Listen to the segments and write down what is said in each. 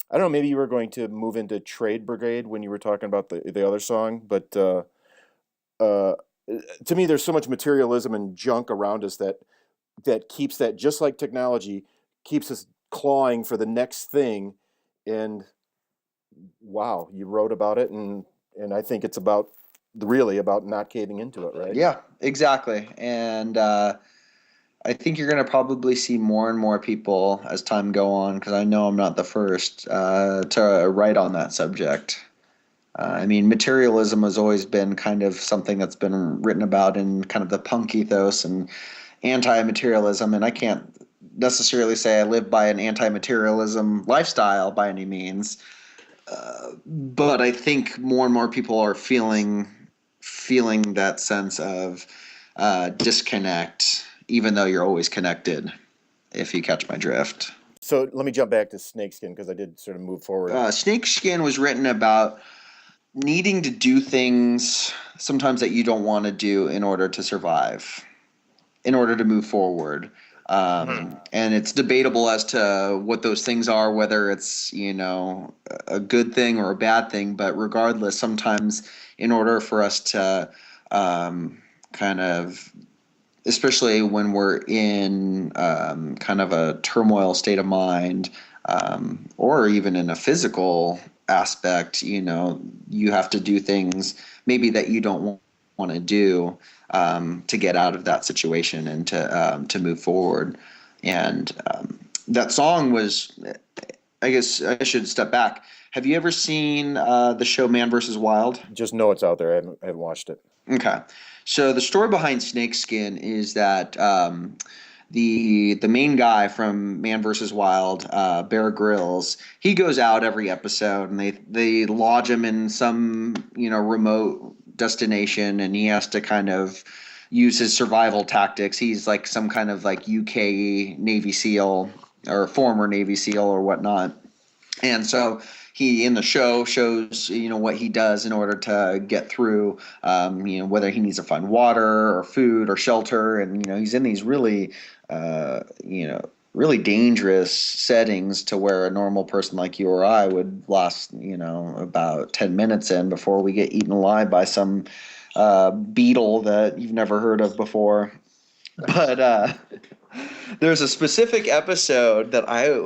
I don't know, maybe you were going to move into Trade Brigade when you were talking about the other song, but uh, to me, there's so much materialism and junk around us that keeps that, just like technology, keeps us clawing for the next thing. And wow, you wrote about it, and I think it's about really about not caving into it, right? Yeah, exactly. And I think you're going to probably see more and more people as time go on, because I know I'm not the first to write on that subject. I mean, materialism has always been kind of something that's been written about in kind of the punk ethos and anti-materialism, and I can't necessarily say I live by an anti-materialism lifestyle by any means, but I think more and more people are feeling that sense of disconnect, even though you're always connected, if you catch my drift. So let me jump back to Snakeskin because I did sort of move forward. Snakeskin was written about needing to do things sometimes that you don't want to do in order to survive, in order to move forward. And it's debatable as to what those things are, whether it's, a good thing or a bad thing. But regardless, sometimes in order for us to kind of, especially when we're in kind of a turmoil state of mind, or even in a physical aspect, you have to do things maybe that you don't want to do to get out of that situation and to move forward. And that song was, I guess I should step back. Have you ever seen the show Man vs. Wild? Just know it's out there. I haven't watched it. Okay. So the story behind Snakeskin is that the main guy from Man vs. Wild, Bear Grylls, he goes out every episode, and they lodge him in some remote destination, and he has to kind of use his survival tactics. He's like some kind of like UK Navy SEAL or former Navy SEAL or whatnot. And so he in the show shows what he does in order to get through, whether he needs to find water or food or shelter, and he's in these really uh, you know really dangerous settings to where a normal person like you or I would last about 10 minutes in before we get eaten alive by some beetle that you've never heard of before. But there's a specific episode that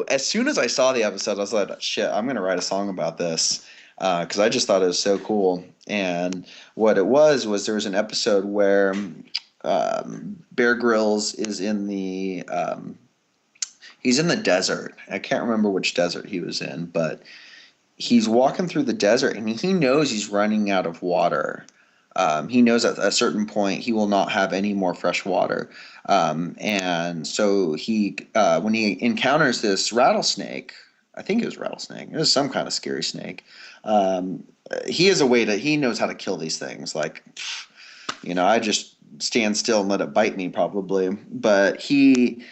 as soon as I saw the episode, I was like, shit, I'm going to write a song about this because I just thought it was so cool. And what it was there was an episode where Bear Grylls is he's in the desert. I can't remember which desert he was in, but he's walking through the desert and he knows he's running out of water. He knows at a certain point he will not have any more fresh water. And so when he encounters this rattlesnake, I think it was rattlesnake, it was some kind of scary snake. He knows how to kill these things. Like, I just stand still and let it bite me probably. But he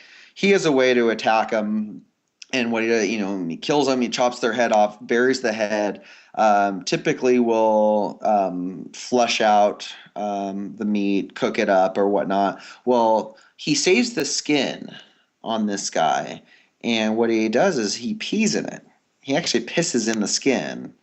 has a way to attack them. And what he does, he kills them, he chops their head off, buries the head, typically will flush out the meat, cook it up or whatnot. Well, he saves the skin on this guy, and what he does is he pees in it. He actually pisses in the skin,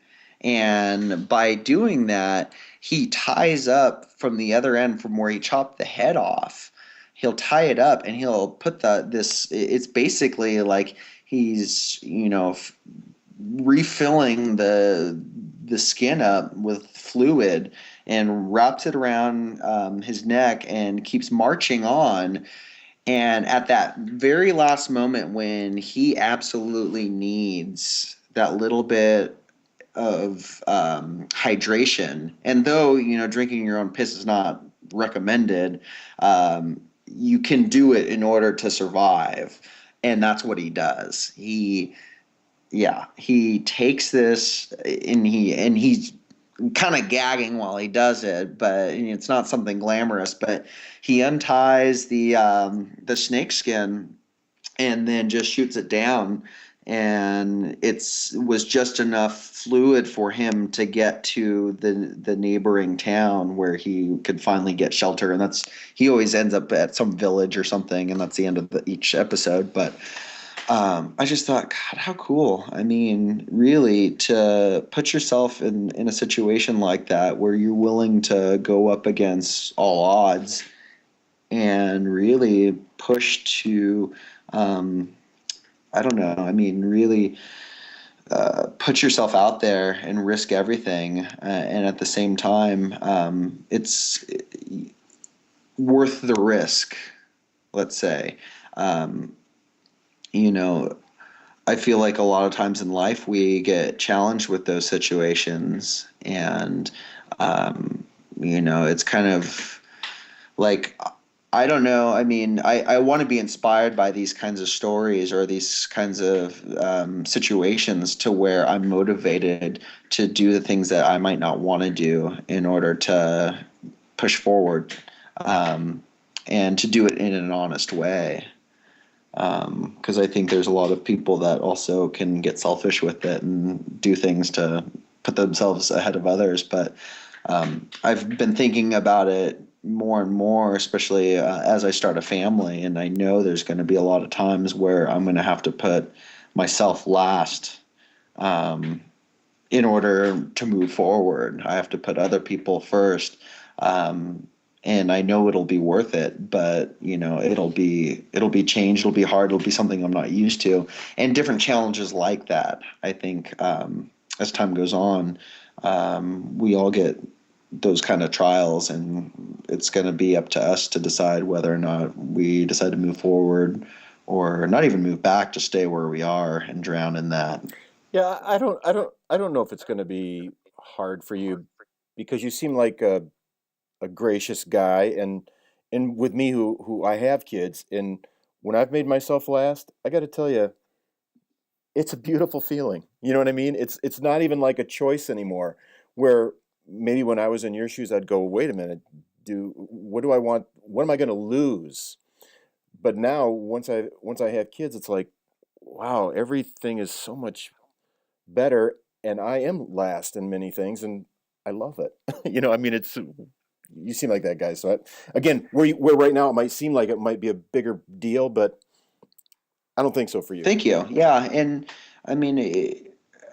and by doing that, he ties up from the other end from where he chopped the head off. He'll tie it up and he'll put this. It's basically like he's refilling the skin up with fluid and wraps it around his neck and keeps marching on. And at that very last moment when he absolutely needs that little bit of hydration, and though drinking your own piss is not recommended, you can do it in order to survive, and that's what he does. He takes this and he's kind of gagging while he does it, but it's not something glamorous. But he unties the snake skin and then just shoots it down, and was just enough fluid for him to get to the neighboring town where he could finally get shelter. And he always ends up at some village or something, and that's the end of each episode. But I just thought, God, how cool. I mean, really, to put yourself in a situation like that where you're willing to go up against all odds and really push to, um, I don't know, I mean, really put yourself out there and risk everything. And at the same time, it's worth the risk, let's say. Um, you know, I feel like a lot of times in life we get challenged with those situations, and um, it's kind of like I don't know. I mean, I want to be inspired by these kinds of stories or these kinds of situations to where I'm motivated to do the things that I might not want to do in order to push forward, um, and to do it in an honest way. Because I think there's a lot of people that also can get selfish with it and do things to put themselves ahead of others. But I've been thinking about it more and more, especially as I start a family, and I know there's going to be a lot of times where I'm going to have to put myself last, um, in order to move forward. I have to put other people first. Um, and I know it'll be worth it, but it'll be changed, it'll be hard, it'll be something I'm not used to, and different challenges like that. I think as time goes on, we all get those kind of trials, and it's going to be up to us to decide whether or not we decide to move forward or not even move back, to stay where we are and drown in that. Yeah, I don't know if it's going to be hard for you because you seem like a gracious guy, and with me who I have kids, and when I've made myself last, I got to tell you, it's a beautiful feeling. You know what I mean? It's not even like a choice anymore. Where maybe when I was in your shoes, I'd go, wait a minute, do what do I want? What am I going to lose? But now, once I have kids, it's like, wow, everything is so much better, and I am last in many things, and I love it. I mean, it's you seem like that guy. So again, where right now it might seem like it might be a bigger deal, but I don't think so for you. Thank you. Yeah, and I mean,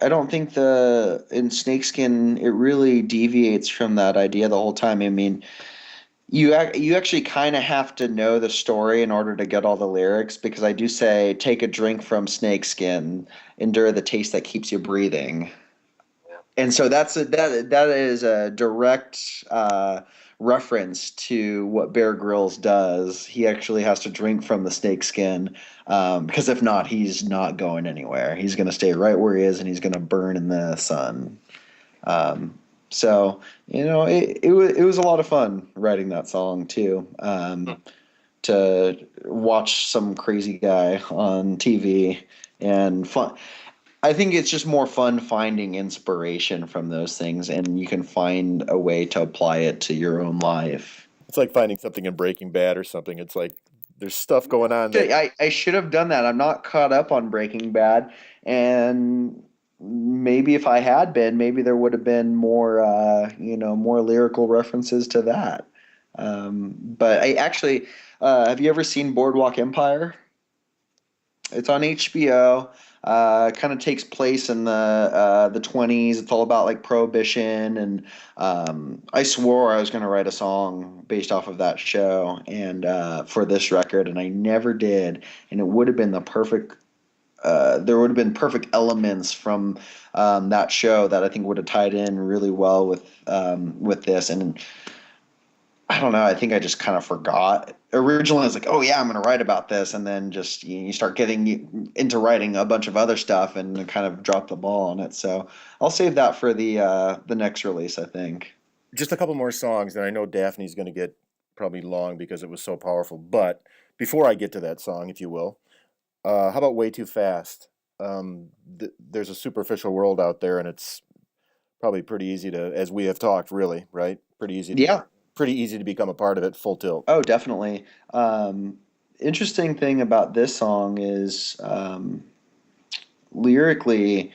I don't think the in snakeskin it really deviates from that idea the whole time. I mean, you actually kind of have to know the story in order to get all the lyrics, because I do say, take a drink from snakeskin, endure the taste that keeps you breathing. And so that is a direct reference to what Bear Grylls does. He actually has to drink from the snake skin, because if not, he's not going anywhere. He's going to stay right where he is, and he's going to burn in the sun. Um, so it was a lot of fun writing that song too. To watch some crazy guy on TV and fun. I think it's just more fun finding inspiration from those things, and you can find a way to apply it to your own life. It's like finding something in Breaking Bad or something. It's like there's stuff going on that I should have done that. I'm not caught up on Breaking Bad, and maybe if I had been, maybe there would have been more, more lyrical references to that. But I actually, have you ever seen Boardwalk Empire? It's on HBO. Kind of takes place in the 20s. It's all about like prohibition, and I swore I was going to write a song based off of that show, and for this record, and I never did. And it would have been the perfect. There would have been perfect elements from that show that I think would have tied in really well with this. And I don't know. I think I just kind of forgot. Originally, I was like, "Oh yeah, I'm going to write about this," and then just you start getting into writing a bunch of other stuff, and kind of drop the ball on it. So I'll save that for the next release, I think. just a couple more songs, and I know Daphne's going to get probably long because it was so powerful. But before I get to that song, if you will, how about "Way Too Fast"? There's a superficial world out there, and it's probably pretty easy to, as we have talked, really, right? Yeah. Pretty easy to become a part of it, full tilt. Oh, definitely. Interesting thing about this song is, lyrically,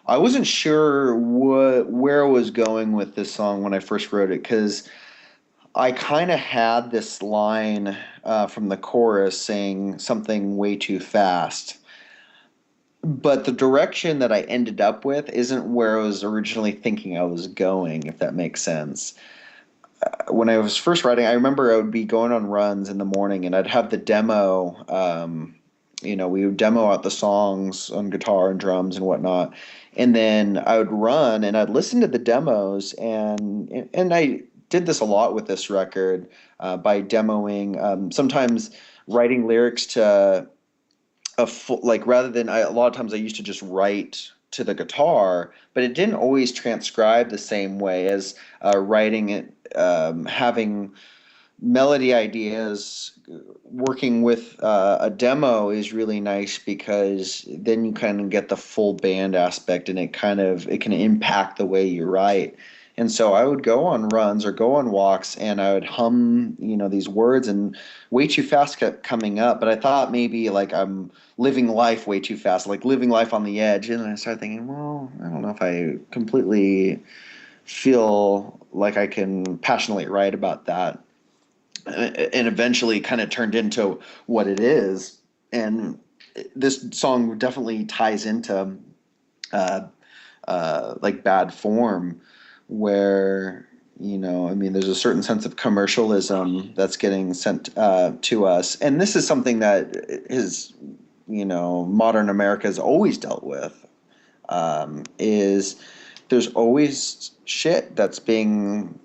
I wasn't sure where I was going with this song when I first wrote it, because I kind of had this line from the chorus saying something way too fast. but the direction that I ended up with isn't where I was originally thinking I was going, if that makes sense. When I was first writing, I remember I would be going on runs in the morning and I'd have the demo. We would demo out the songs on guitar and drums and whatnot. And then I would run and I'd listen to the demos and I did this a lot with this record by demoing, sometimes writing lyrics to a full, like rather than a lot of times I used to just write to the guitar, but it didn't always transcribe the same way as writing it, having melody ideas. Working with a demo is really nice because then you kind of get the full band aspect, and it can impact the way you write. And so I would go on runs or go on walks and I would hum, these words, and Way Too Fast kept coming up, but I thought maybe like I'm living life way too fast, like living life on the edge. And I started thinking, well, I don't know if I completely feel like I can passionately write about that. And eventually kind of turned into what it is. And this song definitely ties into uh, like Bad Form, where there's a certain sense of commercialism that's getting sent to us, and this is something that is modern America has always dealt with. Is there's always shit that's being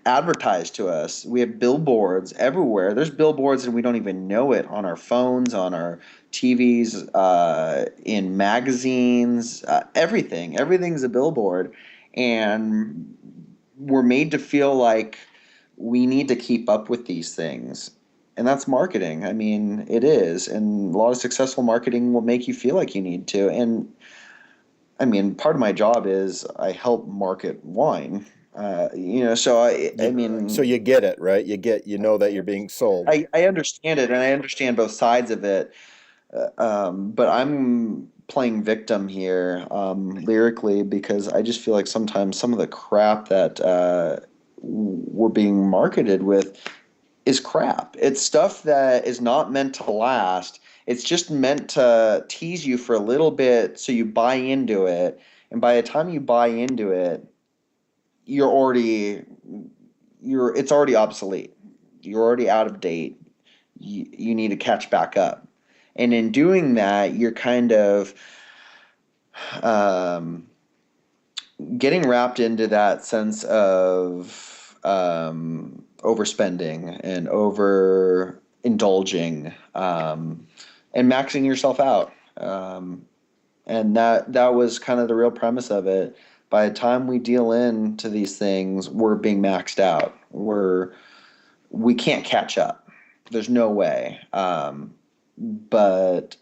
advertised to us. We have billboards everywhere. There's billboards and we don't even know it, on our phones, on our TVs, in magazines, everything. Everything's a billboard. And we're made to feel like we need to keep up with these things. And that's marketing. I mean, it is. And a lot of successful marketing will make you feel like you need to. And I mean, part of my job is I help market wine. So I So mean, you get it, right? You know that you're being sold. I understand it and I understand both sides of it. But I'm playing victim here, lyrically, because I just feel like sometimes some of the crap that we're being marketed with is crap. It's stuff that is not meant to last. It's just meant to tease you for a little bit so you buy into it. And by the time you buy into it, you're already it's already obsolete. You're already out of date. You need to catch back up. And in doing that, you're kind of um, getting wrapped into that sense of overspending and over indulging, and maxing yourself out. And that was kind of the real premise of it. By the time we deal into these things, we're being maxed out. We can't catch up. There's no way. But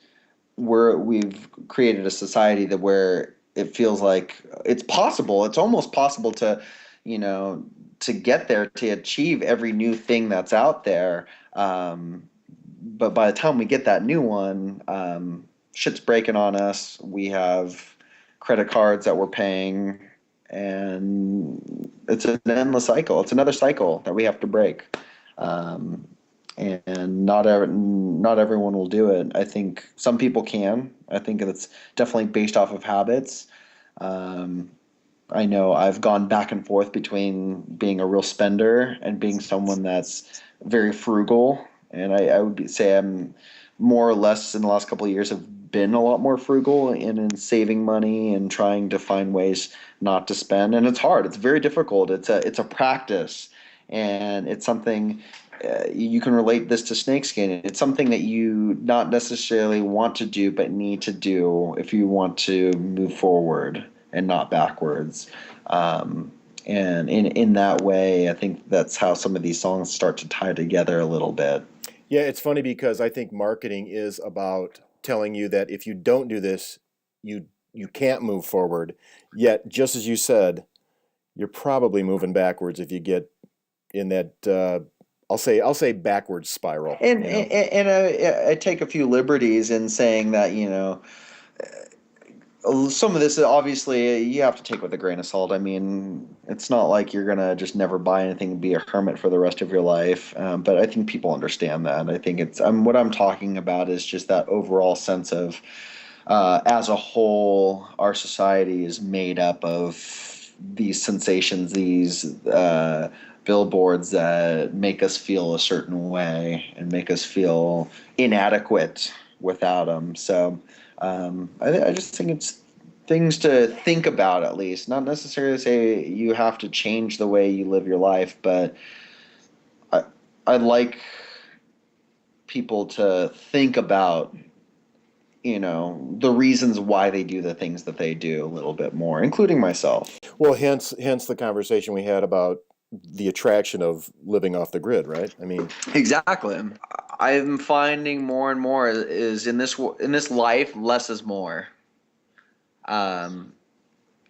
we've created a society that where it feels like it's possible. It's almost possible to, you know, to get there, to achieve every new thing that's out there. But by the time we get that new one, shit's breaking on us. We have credit cards that we're paying, and it's an endless cycle. It's another cycle that we have to break. Um, and not everyone will do it. I think some people can. I think it's definitely based off of habits. Um, I know I've gone back and forth between being a real spender and being someone that's very frugal. And I would say I'm more or less in the last couple of years have been a lot more frugal in saving money and trying to find ways not to spend. And it's hard. It's very difficult. It's a practice, and it's something you can relate this to snakeskin. It's something that you not necessarily want to do, but need to do if you want to move forward and not backwards. And in that way, I think that's how some of these songs start to tie together a little bit. Yeah, it's funny because I think marketing is about telling you that if you don't do this, you can't move forward. Yet, just as you said, you're probably moving backwards if you get in that I'll say backwards spiral, And you know. I take a few liberties in saying that, some of this obviously you have to take with a grain of salt. I mean, it's not like you're gonna just never buy anything and be a hermit for the rest of your life. But I think people understand that. I think it's what I'm talking about is just that overall sense of as a whole, our society is made up of these sensations, these billboards that make us feel a certain way and make us feel inadequate without them. So I just think it's things to think about, at least. Not necessarily say you have to change the way you live your life, but I, I'd like people to think about, the reasons why they do the things that they do a little bit more, including myself. Well, hence the conversation we had about the attraction of living off the grid, right? I mean, Exactly. I'm finding more and more is in this life, less is more. Um,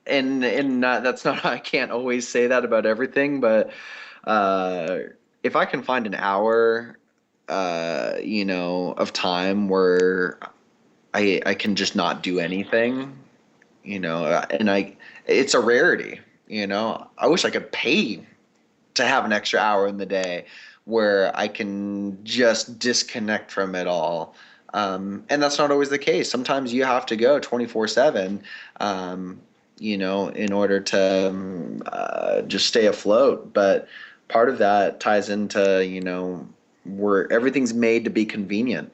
and not, that's not, I can't always say that about everything, but uh, if I can find an hour, of time where I can just not do anything, and it's a rarity. I wish I could pay to have an extra hour in the day where I can just disconnect from it all. And that's not always the case. Sometimes you have to go 24/7, in order to just stay afloat. But part of that ties into, where everything's made to be convenient.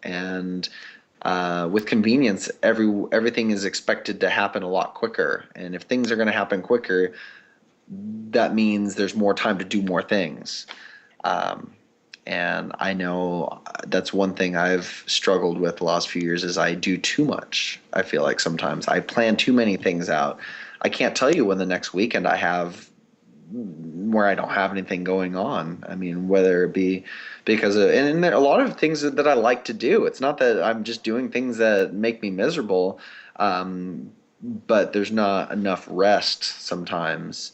And with convenience, everything is expected to happen a lot quicker. And if things are going to happen quicker, that means there's more time to do more things. Um, and I know that's one thing I've struggled with the last few years is I do too much. I feel like sometimes I plan too many things out. I can't tell you when the next weekend I have where I don't have anything going on. I mean, whether it be because of, and there are a lot of things that I like to do. It's not that I'm just doing things that make me miserable, but there's not enough rest sometimes.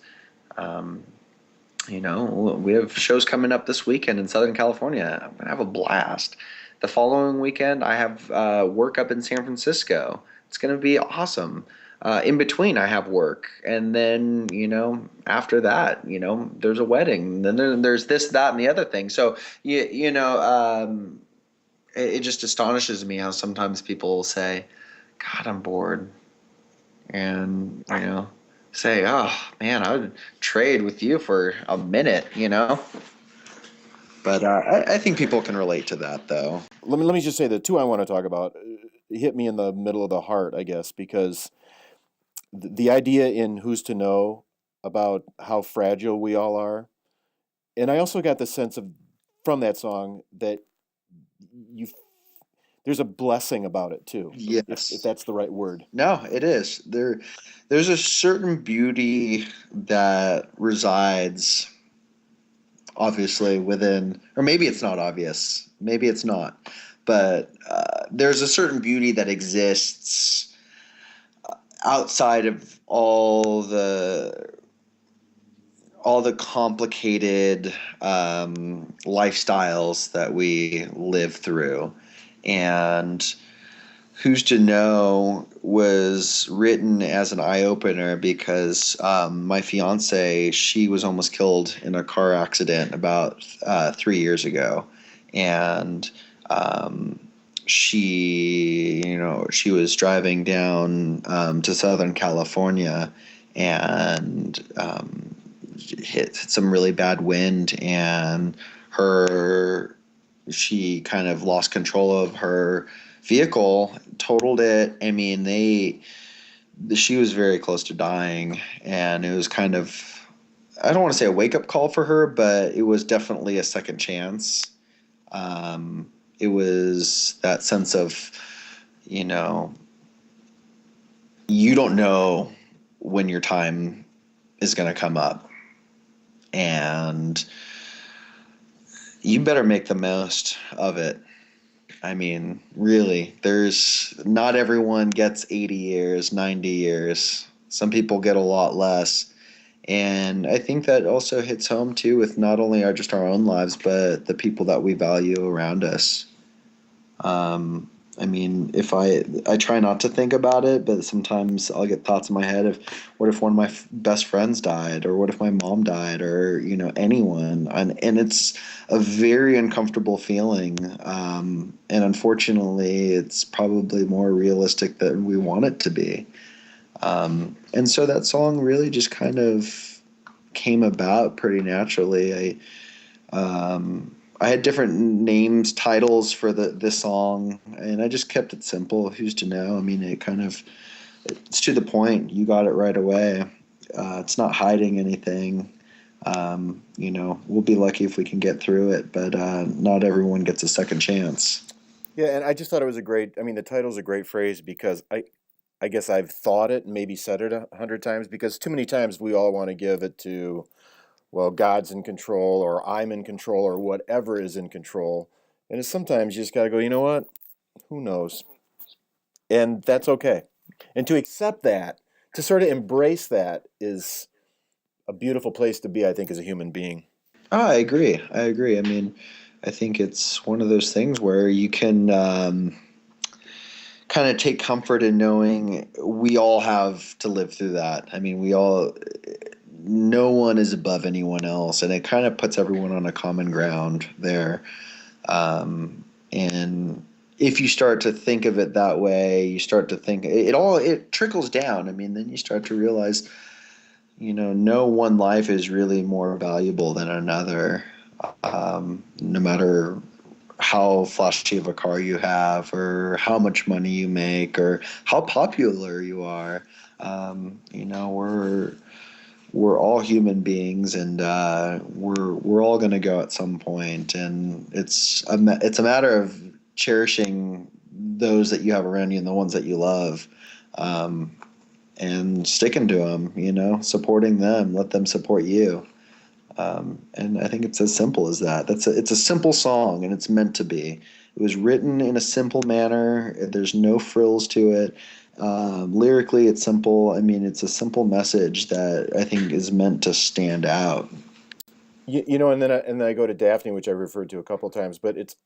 Um, we have shows coming up this weekend in Southern California. I'm gonna have a blast. The following weekend, I have work up in San Francisco. It's gonna be awesome. In between, I have work, and then after that, there's a wedding. Then there's this, that, and the other thing. So it just astonishes me how sometimes people say, "God, I'm bored," and say, "Oh man, I would trade with you for a minute." But I think people can relate to that, though. let me just say the two I want to talk about hit me in the middle of the heart, I guess, because the idea in Who's to Know about how fragile we all are. And I also got the sense of from that song that you there's a blessing about it too, if Yes. that's the right word. No, it is. There's a certain beauty that resides obviously within, or maybe it's not obvious. Maybe it's not. But there's a certain beauty that exists outside of all the complicated lifestyles that we live through. And Who's to Know was written as an eye opener because my fiance, she was almost killed in a car accident about 3 years ago, and she was driving down to Southern California and hit some really bad wind, and she kind of lost control of her vehicle, totaled it. I mean, she was very close to dying, and it was kind of, I don't want to say a wake-up call for her, but it was definitely a second chance. It was that sense of, you don't know when your time is going to come up, and you better make the most of it. I mean, really, not everyone gets 80 years, 90 years. Some people get a lot less. And I think that also hits home too with not only just our own lives, but the people that we value around us. I mean, if I try not to think about it, but sometimes I'll get thoughts in my head of what if one of my best friends died, or what if my mom died, or anyone, and it's a very uncomfortable feeling. And unfortunately, it's probably more realistic than we want it to be. And so that song really just kind of came about pretty naturally. I had different names, titles for this song, and I just kept it simple. Who's to know? I mean, it's to the point. You got it right away. It's not hiding anything. We'll be lucky if we can get through it, but not everyone gets a second chance. Yeah, and I just thought it was a great. I mean, the title's a great phrase because I guess I've thought it and maybe said it 100 times because too many times we all want to give it to, well, God's in control or I'm in control or whatever is in control. And it's sometimes you just got to go, you know what? Who knows? And that's okay. And to accept that, to sort of embrace that is a beautiful place to be, I think, as a human being. Oh, I agree. I agree. I mean, I think it's one of those things where you can kind of take comfort in knowing we all have to live through that. I mean, no one is above anyone else, and it kind of puts everyone on a common ground there. And if you start to think of it that way, you start to think it trickles down. I mean, then you start to realize, no one life is really more valuable than another. No matter how flashy of a car you have, or how much money you make, or how popular you are. We're all human beings, and we're all going to go at some point, and it's a matter of cherishing those that you have around you and the ones that you love, and sticking to them. Supporting them, let them support you. And I think it's as simple as that. It's a simple song, and it's meant to be. It was written in a simple manner. There's no frills to it. Lyrically, it's simple. I mean, it's a simple message that I think is meant to stand out. And then I go to Daphne, which I referred to a couple times, but it's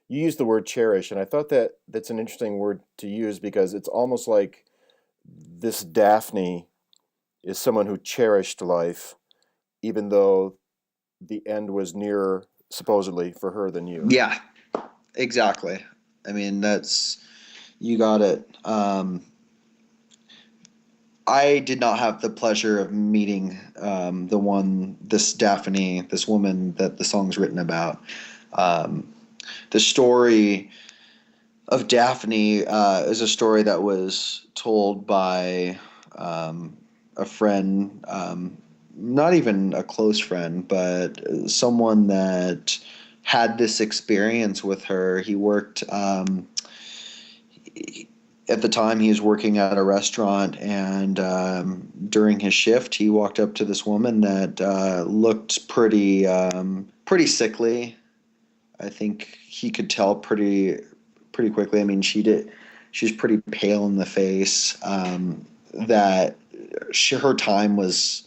you use the word cherish, and I thought that's an interesting word to use because it's almost like this Daphne is someone who cherished life, even though the end was nearer, supposedly, for her than you. Yeah, exactly. I mean, you got it. I did not have the pleasure of meeting this Daphne, this woman that the song's written about. Um, the story of Daphne is a story that was told by a friend, not even a close friend, but someone that had this experience with her. He worked. At the time, he was working at a restaurant, and during his shift, he walked up to this woman that looked pretty sickly. I think he could tell pretty quickly. I mean, she was pretty pale in the face. That her time was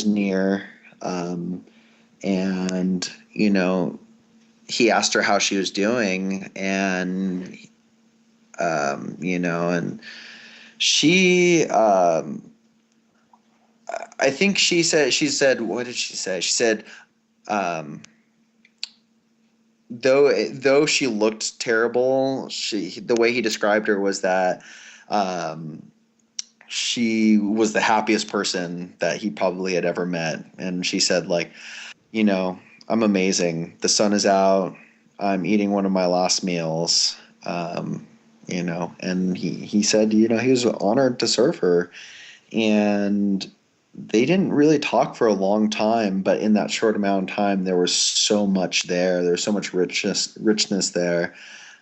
near, and he asked her how she was doing, and and she, I think she said, what did she say? She said, um, though she looked terrible, the way he described her was that, she was the happiest person that he probably had ever met. And she said, like, you know, I'm amazing. The sun is out. I'm eating one of my last meals. And he said, he was honored to serve her. And they didn't really talk for a long time, but in that short amount of time, there was so much there. There was so much richness there.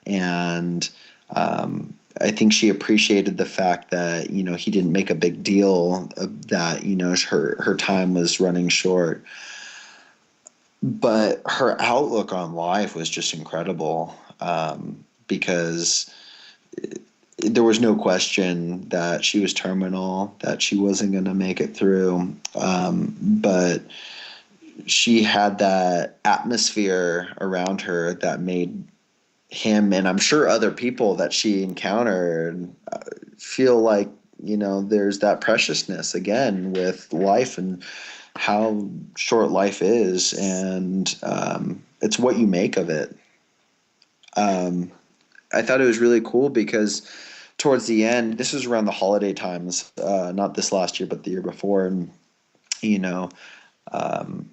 And I think she appreciated the fact that, he didn't make a big deal of that, her time was running short. But her outlook on life was just incredible, because there was no question that she was terminal, that she wasn't going to make it through. But she had that atmosphere around her that made him, and I'm sure other people that she encountered, feel like, there's that preciousness again with life and how short life is, and it's what you make of it. Um, I thought it was really cool because towards the end, this was around the holiday times, not this last year, but the year before, and you know, um,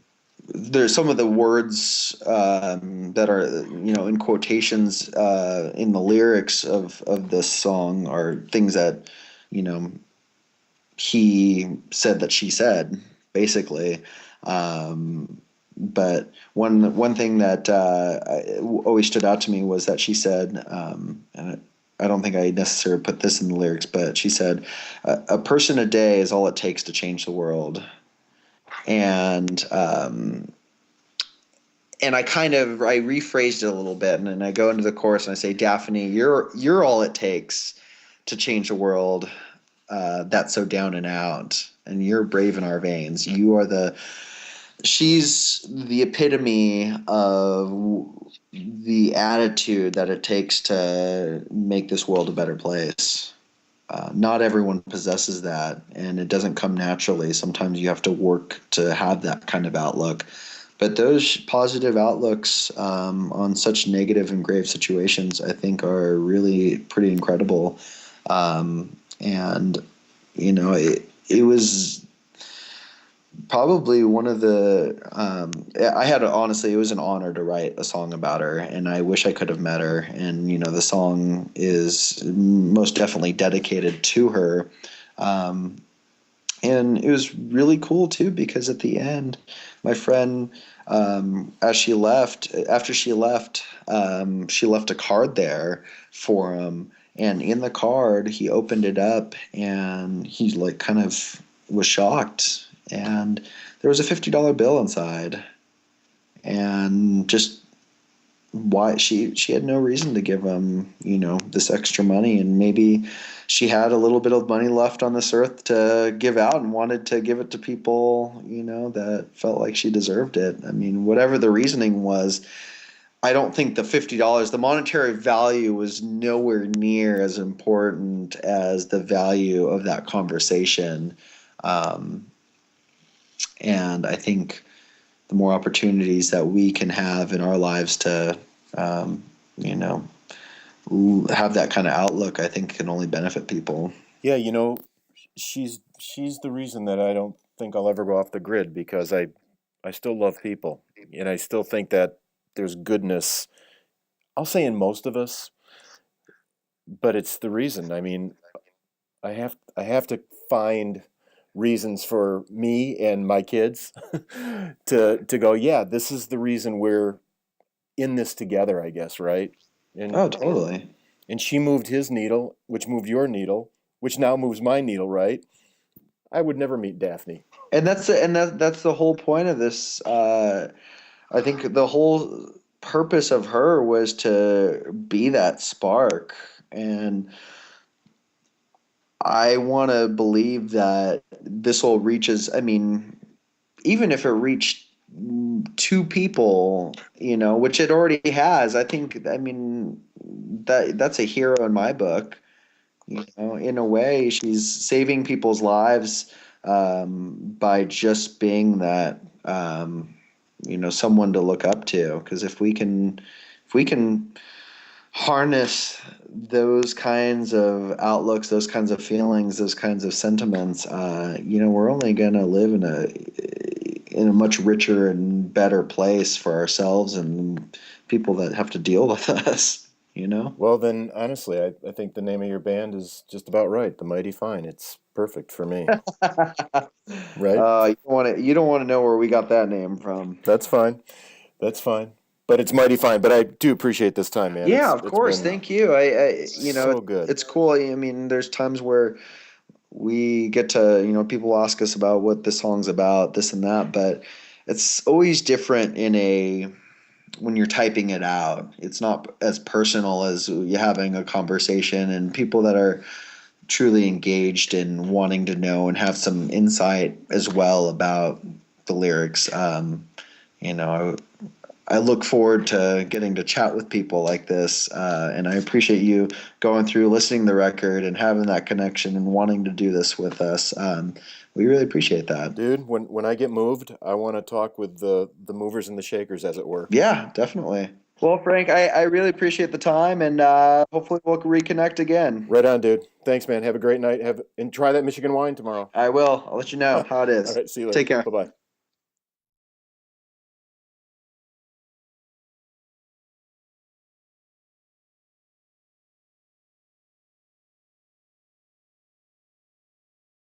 there's some of the words that are, in quotations in the lyrics of this song are things that, you know he said that she said, basically. But one thing that always stood out to me was that she said, and I don't think I necessarily put this in the lyrics, but she said, "A person a day is all it takes to change the world." And I rephrased it a little bit, and then I go into the chorus and I say, "Daphne, you're all it takes to change the world. That's so down and out, and you're brave in our veins. She's the epitome of the attitude that it takes to make this world a better place. Not everyone possesses that, and it doesn't come naturally. Sometimes you have to work to have that kind of outlook. But those positive outlooks on such negative and grave situations, I think, are really pretty incredible. And it was probably one of the honestly, it was an honor to write a song about her, and I wish I could have met her. And the song is most definitely dedicated to her. And it was really cool too, because at the end, my friend, after she left, she left a card there for him. And in the card, he opened it up and he like kind of was shocked. And there was a $50 bill inside. And just why she had no reason to give him, this extra money. And maybe she had a little bit of money left on this earth to give out and wanted to give it to people, that felt like she deserved it. I mean, whatever the reasoning was, I don't think the $50, the monetary value, was nowhere near as important as the value of that conversation. And I think the more opportunities that we can have in our lives to, have that kind of outlook, I think can only benefit people. Yeah, she's the reason that I don't think I'll ever go off the grid, because I still love people, and I still think that there's goodness, I'll say, in most of us, but it's the reason. I mean, I have to find reasons for me and my kids to go, yeah, this is the reason we're in this together, I guess, right? And Oh, totally. and she moved his needle, which moved your needle, which now moves my needle, right? I would never meet Daphne. And that's the whole point of this. I think the whole purpose of her was to be that spark, and I want to believe that this will reach as, I mean, even if it reached two people, which it already has. I think, I mean, that's a hero in my book. In a way, she's saving people's lives by just being that, someone to look up to. Because if we can harness those kinds of outlooks, those kinds of feelings, those kinds of sentiments, we're only going to live in a much richer and better place for ourselves and people that have to deal with us. Well, then, honestly, I think the name of your band is just about right. The Mighty Fine. It's perfect for me, right? You don't want to know where we got that name from. That's fine. That's fine. But it's Mighty Fine. But I do appreciate this time, man. Yeah, It's of it's course. been Thank you. so good. It's cool. I mean, there's times where we get to, people ask us about what this song's about, this and that, but it's always different when you're typing it out. It's not as personal as you having a conversation, and people that are truly engaged in wanting to know and have some insight as well about the lyrics. You know, I look forward to getting to chat with people like this, and I appreciate you going through, listening to the record, and having that connection and wanting to do this with us. We really appreciate that. Dude, when I get moved, I want to talk with the movers and the shakers, as it were. Yeah, definitely. Well, Frank, I really appreciate the time, and hopefully we'll reconnect again. Right on, dude. Thanks, man. Have a great night. And try that Michigan wine tomorrow. I will. I'll let you know how it All is. right, see you later. Take care. Bye bye.